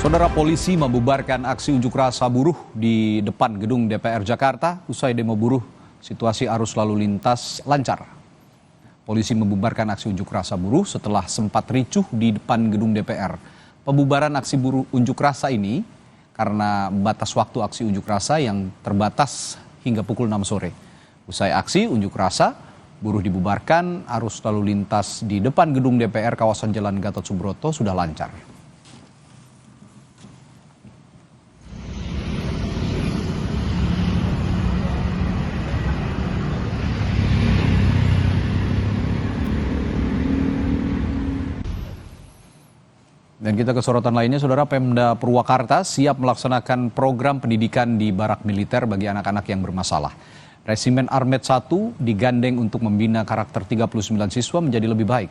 Saudara, polisi membubarkan aksi unjuk rasa buruh di depan gedung DPR Jakarta. Usai demo buruh, situasi arus lalu lintas lancar. Polisi membubarkan aksi unjuk rasa buruh setelah sempat ricuh di depan gedung DPR. Pembubaran aksi buruh unjuk rasa ini karena batas waktu aksi unjuk rasa yang terbatas hingga pukul 6 sore. Usai aksi unjuk rasa, buruh dibubarkan, arus lalu lintas di depan gedung DPR kawasan Jalan Gatot Subroto sudah lancar. Dan kita ke sorotan lainnya, Saudara. Pemda Purwakarta siap melaksanakan program pendidikan di barak militer bagi anak-anak yang bermasalah. Resimen Armet 1 digandeng untuk membina karakter 39 siswa menjadi lebih baik.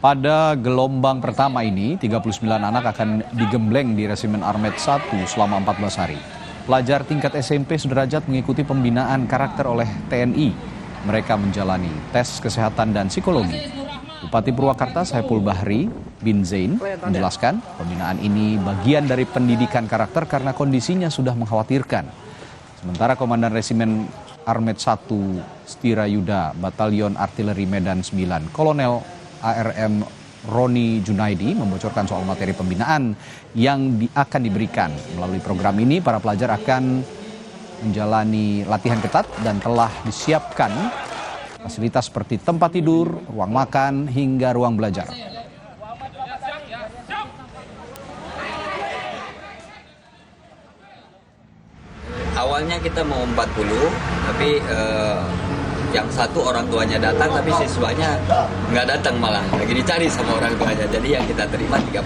Pada gelombang pertama ini, 39 anak akan digembleng di Resimen Armet 1 selama 14 hari. Pelajar tingkat SMP sederajat mengikuti pembinaan karakter oleh TNI. Mereka menjalani tes kesehatan dan psikologi. Bupati Purwakarta Saiful Bahri bin Zain menjelaskan pembinaan ini bagian dari pendidikan karakter karena kondisinya sudah mengkhawatirkan. Sementara Komandan Resimen Armet 1 Setirayuda Batalion Artileri Medan 9 Kolonel ARM Roni Junaidi membocorkan soal materi pembinaan yang akan diberikan. Melalui program ini para pelajar akan menjalani latihan ketat dan telah disiapkan fasilitas seperti tempat tidur, ruang makan, hingga ruang belajar. Awalnya kita mau 40, tapi yang satu orang tuanya datang, tapi siswanya nggak datang malah. Lagi dicari sama orang tuanya, jadi yang kita terima 39.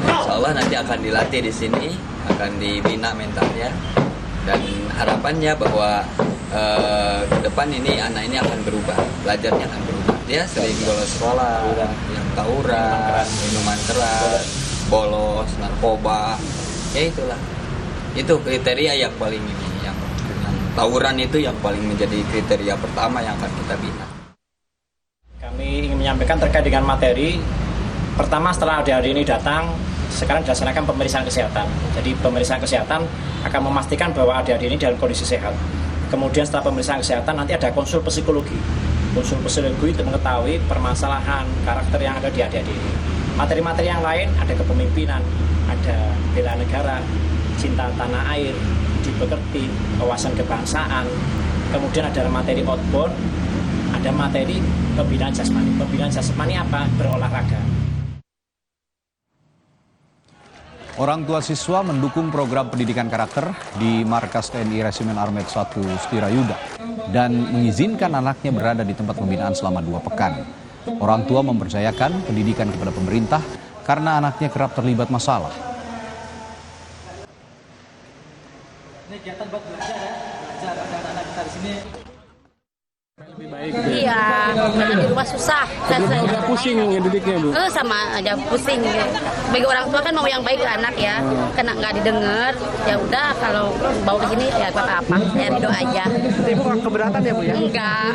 Insya Allah nanti akan dilatih di sini, akan dibina mentalnya. Dan harapannya bahwa ke depan ini anak ini akan berubah, belajarnya akan berubah. Dia sering bolos sekolah, yang tawuran, minuman keras, bolos, narkoba, ya itulah. Itu kriteria yang paling ini, yang tawuran itu yang paling menjadi kriteria pertama yang akan kita bina. Kami ingin menyampaikan terkait dengan materi. Pertama, setelah adik-adik ini datang, sekarang dilaksanakan pemeriksaan kesehatan. Jadi pemeriksaan kesehatan akan memastikan bahwa adik-adik ini dalam kondisi sehat. Kemudian setelah pemeriksaan kesehatan nanti ada konsul psikologi. Konsul psikologi untuk mengetahui permasalahan karakter yang ada di adik-adik ini. Materi-materi yang lain ada kepemimpinan, ada bela negara, cinta tanah air, dipekerti, wawasan kebangsaan. Kemudian ada materi outbound, ada materi pembinaan jasmani. Pembinaan jasmani apa? Berolahraga. Orang tua siswa mendukung program pendidikan karakter di markas TNI Resimen Armet 1 Setirayuda dan mengizinkan anaknya berada di tempat pembinaan selama 2 pekan. Orang tua mempercayakan pendidikan kepada pemerintah karena anaknya kerap terlibat masalah. Ini kegiatan buat belajar ya, belajar anak-anak kita di sini. Lebih baik. Iya, karena di rumah susah. Udah pusing ngedidiknya, Bu? Sama aja pusing. Bagi orang tua kan mau yang baik ke anak ya, kena nggak didengar, ya udah kalau bawa ke sini ya apa-apa, ya ridho aja. Ibu nggak keberatan ya, Bu ya? Enggak.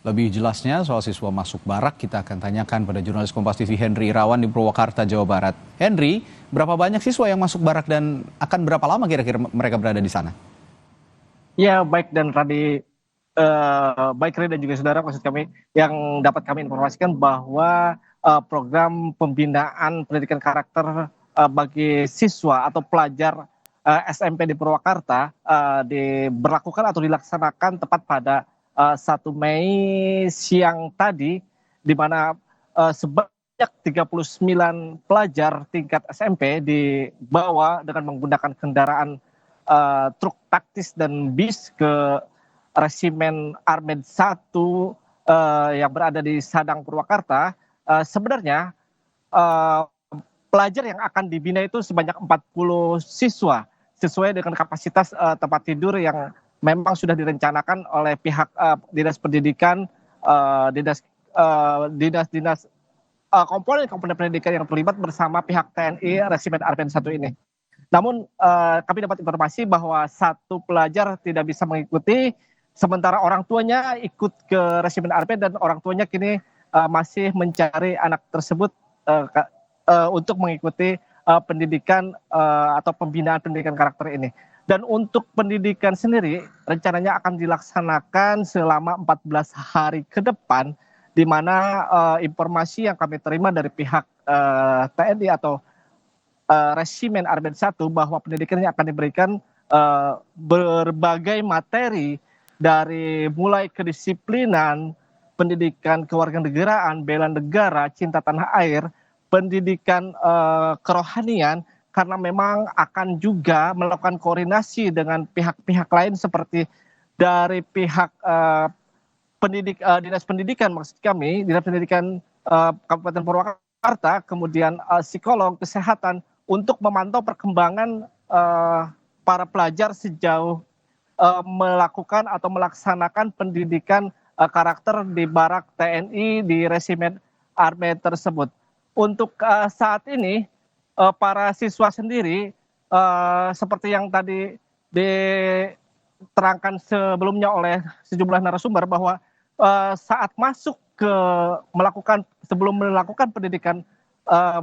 Lebih jelasnya soal siswa masuk barak kita akan tanyakan pada jurnalis Kompas TV Henry Irawan di Purwakarta, Jawa Barat. Henry, berapa banyak siswa yang masuk barak dan akan berapa lama kira-kira mereka berada di sana? Ya, baik, dan tadi baik Ray dan juga saudara, maksud kami yang dapat kami informasikan bahwa program pembinaan pendidikan karakter bagi siswa atau pelajar SMP di Purwakarta diberlakukan atau dilaksanakan tepat pada 1 Mei siang tadi, di mana sebanyak 39 pelajar tingkat SMP dibawa dengan menggunakan kendaraan truk taktis dan bis ke Resimen Armet 1 yang berada di Sadang, Purwakarta. Sebenarnya pelajar yang akan dibina itu sebanyak 40 siswa, sesuai dengan kapasitas tempat tidur yang memang sudah direncanakan oleh pihak Dinas Pendidikan, dinas komponen pendidikan yang terlibat bersama pihak TNI Resimen Armet 1 ini. Namun kami dapat informasi bahwa 1 pelajar tidak bisa mengikuti sementara orang tuanya ikut ke resimen Armet dan orang tuanya kini masih mencari anak tersebut untuk mengikuti pendidikan atau pembinaan pendidikan karakter ini. Dan untuk pendidikan sendiri rencananya akan dilaksanakan selama 14 hari ke depan, di mana informasi yang kami terima dari pihak TNI atau resimen Armet 1 bahwa pendidikan ini akan diberikan berbagai materi dari mulai kedisiplinan, pendidikan kewarganegaraan, bela negara, cinta tanah air, pendidikan kerohanian, karena memang akan juga melakukan koordinasi dengan pihak-pihak lain seperti dari pihak dinas pendidikan, maksud kami dinas pendidikan Kabupaten Purwakarta, kemudian psikolog kesehatan untuk memantau perkembangan para pelajar sejauh melakukan atau melaksanakan pendidikan karakter di barak TNI di resimen Armet tersebut. Untuk saat ini para siswa sendiri seperti yang tadi diterangkan sebelumnya oleh sejumlah narasumber bahwa saat masuk ke sebelum melakukan pendidikan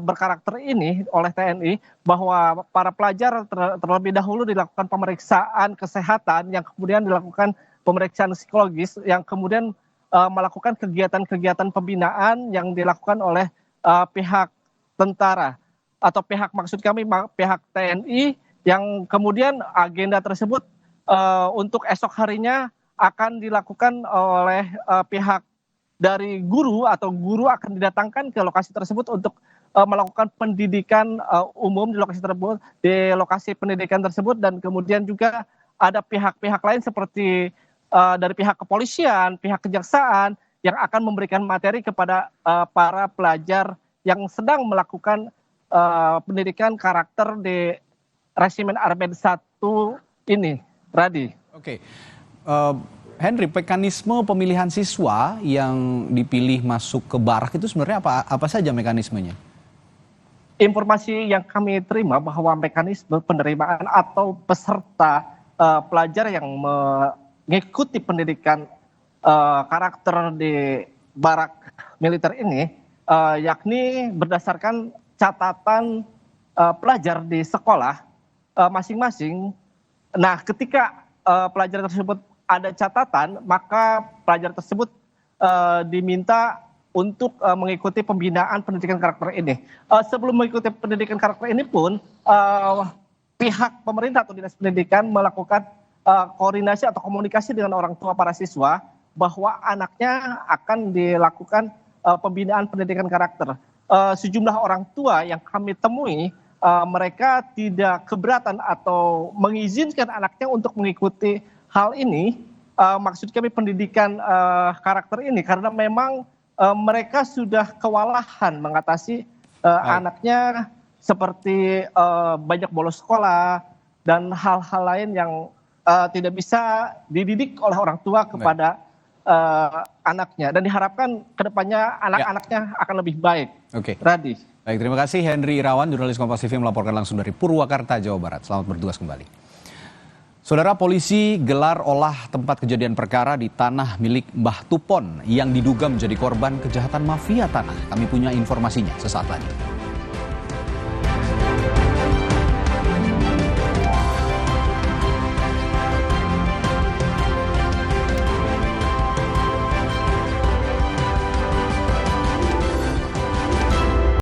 berkarakter ini oleh TNI, bahwa para pelajar terlebih dahulu dilakukan pemeriksaan kesehatan, yang kemudian dilakukan pemeriksaan psikologis, yang kemudian melakukan kegiatan-kegiatan pembinaan yang dilakukan oleh pihak tentara atau maksud kami pihak TNI, yang kemudian agenda tersebut untuk esok harinya akan dilakukan oleh pihak dari guru akan didatangkan ke lokasi tersebut untuk melakukan pendidikan umum di lokasi tersebut, di lokasi pendidikan tersebut. Dan kemudian juga ada pihak-pihak lain seperti dari pihak kepolisian, pihak kejaksaan yang akan memberikan materi kepada para pelajar yang sedang melakukan pendidikan karakter di resimen Armet 1 ini, Radi. Oke. Henry, mekanisme pemilihan siswa yang dipilih masuk ke barak itu sebenarnya apa saja mekanismenya? Informasi yang kami terima bahwa mekanisme penerimaan atau peserta pelajar yang mengikuti pendidikan karakter di barak militer ini, yakni berdasarkan catatan pelajar di sekolah masing-masing. Nah, ketika pelajar tersebut ada catatan, maka pelajar tersebut diminta untuk mengikuti pembinaan pendidikan karakter ini. Sebelum mengikuti pendidikan karakter ini pun, pihak pemerintah atau dinas pendidikan melakukan koordinasi atau komunikasi dengan orang tua para siswa bahwa anaknya akan dilakukan pembinaan pendidikan karakter. Sejumlah orang tua yang kami temui, mereka tidak keberatan atau mengizinkan anaknya untuk mengikuti hal ini, maksud kami pendidikan karakter ini, karena memang mereka sudah kewalahan mengatasi anaknya seperti banyak bolos sekolah dan hal-hal lain yang tidak bisa dididik oleh orang tua kepada anaknya, dan diharapkan kedepannya anak-anaknya akan lebih baik. Oke. Radi. Baik, terima kasih Henry Irawan, jurnalis Kompas TV melaporkan langsung dari Purwakarta, Jawa Barat. Selamat bertugas kembali. Saudara, polisi gelar olah tempat kejadian perkara di tanah milik Mbah Tupon yang diduga menjadi korban kejahatan mafia tanah. Kami punya informasinya sesaat lagi.